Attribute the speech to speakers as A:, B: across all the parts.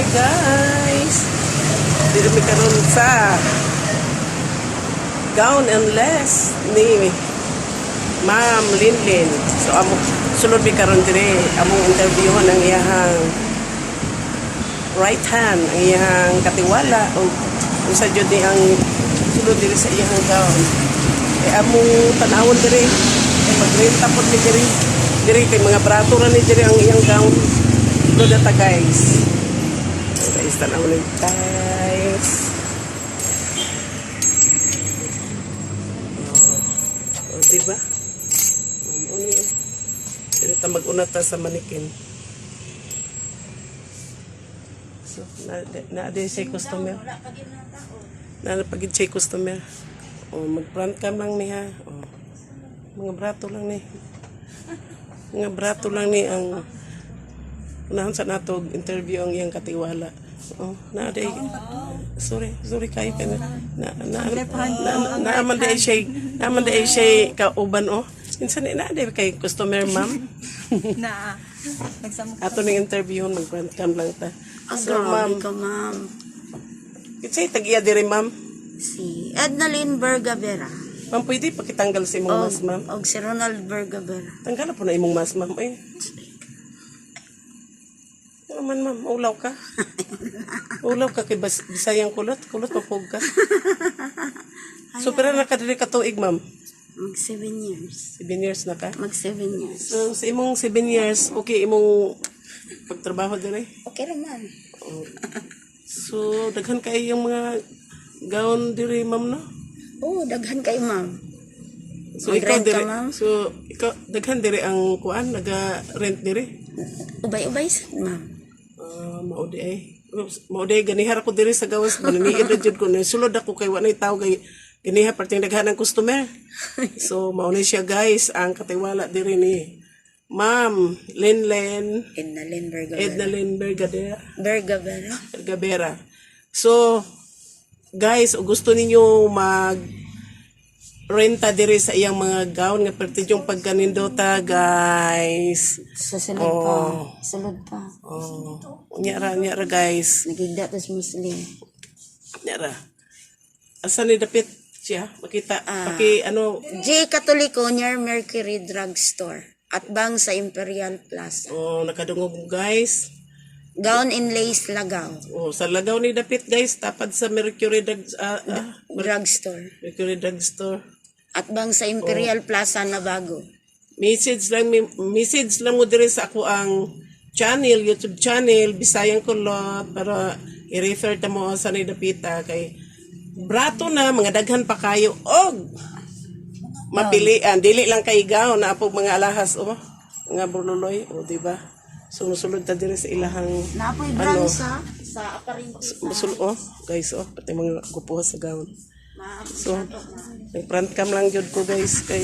A: Hi guys! Dito mi karon sa gown and less ni Ma'am Linlin. So sulod mi karon dire among interviewon ang iyahang right hand, ang iyahang katiwala o sa jud ni ang sulod dire sa iyahang gown. Among tanawon dire kay magrenta pod mi dire kay mga brato ra ni dire ang iyang gown. Sulod ta guys. Guys, tanaw lang guys. Diba? Ano yun? Dito mag-una ta sa manikin. So, na-adi siya customer. Na-pagid siya customer. O, mag-front cam lang niya. O, mga brato lang ni. Mga brato lang ni ang unahan sa nato interview ang iyang katiwala. Oh, na-adi. Sorry kayo ka na. Naaman di siya kauban oh. Minsan na-adi kay customer ma'am.
B: Na.
A: Ato ning interview mag-front cam lang ta.
B: So ma'am,
A: Kitsay tag-iya diri ma'am.
B: si Edna Lynn Bergavera.
A: Ma'am, pwede pakitanggal sa imong mask ma'am.
B: Og si Ronald Bergavera.
A: Tanggal na po na imong mask ma'am. Ay. Ano man ma'am, ulaw ka. Ulaw ka kay Bisayang kulot papog ka. So pero nakadiri ka tuig ma'am.
B: Mag 7 years.
A: 7 years na ka.
B: Mag 7 years.
A: So sa imong 7 years, okay imong pagtrabaho dire.
B: Okay naman.
A: Oh. So daghan kay yung mga gown dire ma'am no.
B: Oh, daghan kay ma'am.
A: So ikaw
B: Mag-rent ka,
A: dire.
B: ma'am?
A: So ikaw daghan dire ang kuan naga-rent dire.
B: Ubay-ubay ma'am.
A: Maudi ay. Maudi ganihar ko diri sa gawas maniniid ra jud ko na sulod ako kay wanay tawo kay ganihar perting daghan ng customer. So mao ni siya guys ang katiwala diri ni Ma'am Linlin
B: Edna Lynn Bergavera.
A: Edna Lynn
B: Bergavera.
A: Bergavera. So guys, kung gusto ninyo mag renta diri sa iyang mga gown nga perti yung pagkanindota guys.
B: Susunod pa. Sulod pa.
A: Nyara guys.
B: Nagigda tas Muslim.
A: Nyara. Asa ni dapit siya? Makita. Paki ano.
B: J. Katoliko near Mercury Drugstore. At bang sa Imperial Plaza.
A: Nakadungog guys.
B: Gown in Lace, Lagaw.
A: Sa Lagaw ni dapit guys. Tapad sa Mercury
B: Drugstore.
A: Mercury Drugstore.
B: At bang sa Imperial Plaza na bago.
A: Message lang mo dire sa ako ang channel, YouTube channel, Bisayang Kulot, para i-refer ta mo sa nidapita kay brato na, mga daghan pa kayo, mapilian, dili lang kay gaw na apog mga alahas, mga bululoy, diba? So, musulod ta dire sa ilahang,
B: Naapoy brand sa aparin.
A: guys, pati mga gupuha sa gown. So, nag-front cam lang jud ko guys, kay,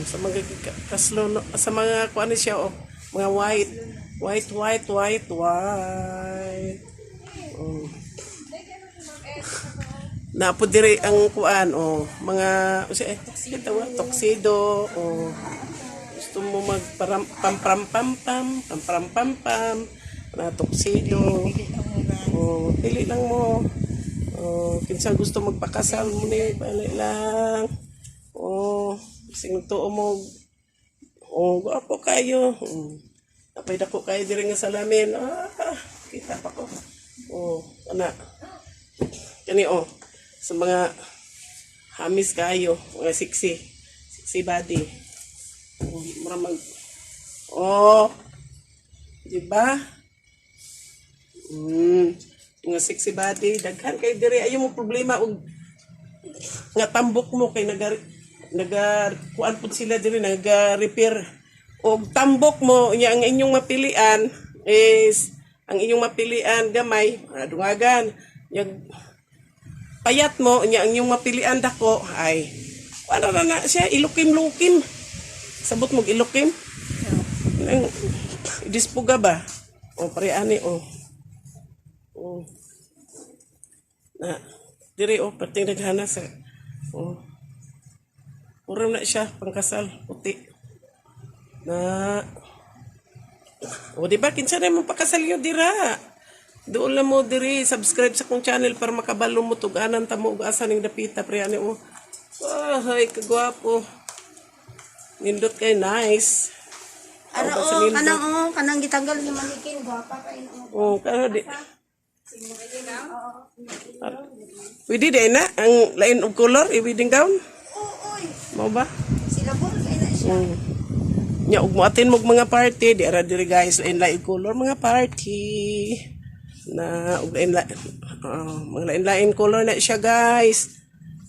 A: sa mga kaslo sa mga kuan siya mga white napo dire ang kuan mga tuxedo gusto mo mag pam na tuxedo pili lang mo kinsa gusto magpakasal mo ni pili lang sing tuo mo guwapo kayo apay dako kayo diri nga salamin kita pa ko ana kani sa mga hamis kayo mga sexy body maramag diba mga sexy body daghan kayo diri ayo mo problema og nga tambok mo kay kuan pud sila diri naga-repair og tambok mo nya ang inyong mapilian is ang inyong mapilian gamay dungagan nya payat mo nya ang inyong mapilian dako ay ano na siya ilukim sabot mo ilukim nang dispuga ba pareani na diri perting daghana sa puro na siya pangkasal puti na O di ba kinsa na mo pakasalyo dira. Doon lang mo diri subscribe sa kong channel para makabalo mo tuganan ta mo ug asa ning dapita pre ani o. Ay kagwapo. Nindot kay nice.
B: Ano
A: ba sa
B: o,
A: nindot?
B: kanang gitanggal ni manikin, gwapa kay no.
A: Oh, karo di. Pwede din na ang lain og color i-wedding gown.
B: Oo, oy.
A: Mo ba?
B: Sila po kay na siya.
A: Nya ug moatin mo mga party di ara diri guys lain lain color mga party. Na ug lain mga lain lain color na siya guys.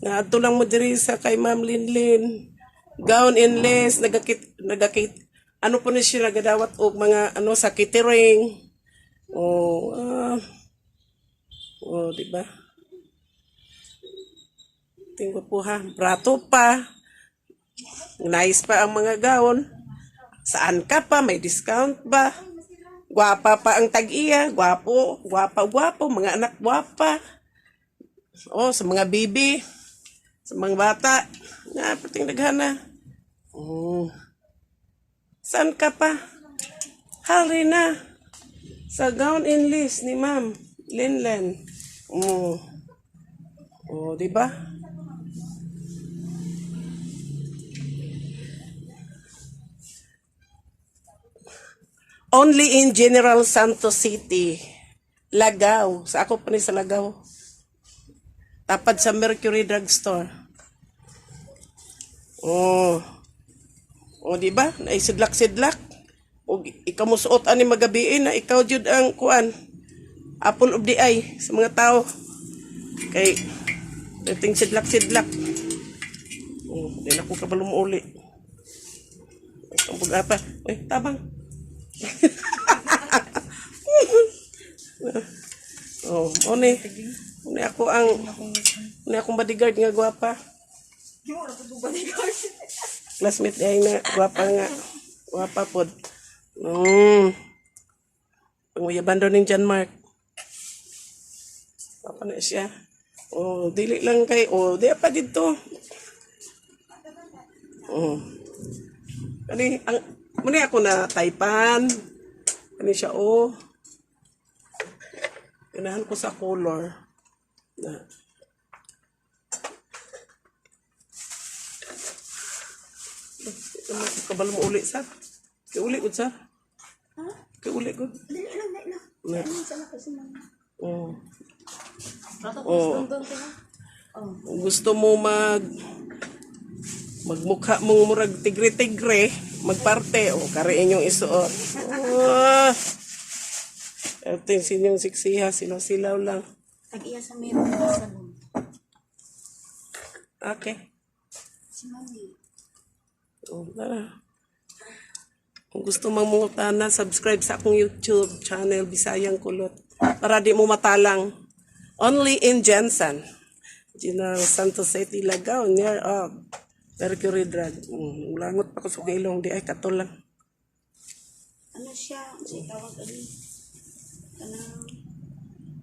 A: Nga adto lang mo diri sa kay Ma'am Linlin. Gown inless nagakit ano po ni siya nagadawat og mga ano sa catering. Oh, di ba? Tingko po ha, brato pa. Nice pa ang mga gown. Saan ka pa? May discount ba? Gwapa pa ang tag-iya. Gwapo, gwapo, mga anak gwapa. Oh, sa mga bibi. Sa mga bata. Nga, pating naghana. Saan ka pa? Hali na. Sa gown inlist ni Ma'am Linlen. Oh, di ba? Only in General Santos City. Lagaw. Sa ako pa ni sa Lagaw. Tapad sa Mercury Drugstore. Oh, di ba? Naisidlak-sidlak. O ikaw mo suot ani magabiin na ikaw jud ang kuan. Apple of the eye sa mga tao. Kay dating sidlak-sidlak. Di na ko kabalo mo uli. Ang pag-apa. Uy, tabang. Oni ako akong bodyguard nga gwapa. Classmate ay na gwapa nga. Gwapa pod. Panguyabando ning John Mark. Gwapa na siya. Oh, dili lang kay di pa dito. Muna ako na taypan. Kani siya Ganahan ko sa color. Na. Kabalo mo uli sa? Kay uli gud sa? Ha? Kay uli gud.
B: Dili lang. Ano sa na kasi man.
A: Gusto mo magmukha mong murag tigre-tigre, magparte, kari inyong isuot. Ito yung sinyong siksiha, silaw-silaw lang.
B: Tag-iya sa meron sa salon.
A: Okay.
B: Si Mami.
A: Kung gusto mong mungutana, subscribe sa akong YouTube channel, Bisayang Kulot. Para di mo matalang. Only in Jensen. General Santos City, Lagaw, near Mercury Drug. Ulangot pa ko sa ilong, di ay katulang.
B: Ano siya? Siya tawag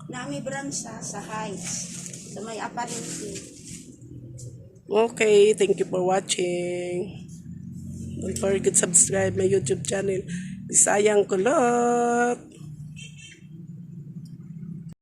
B: Nami branch sa Heights. Sa may aparente.
A: Okay, thank you for watching. Don't forget to subscribe my YouTube channel, Bisayang Kulot.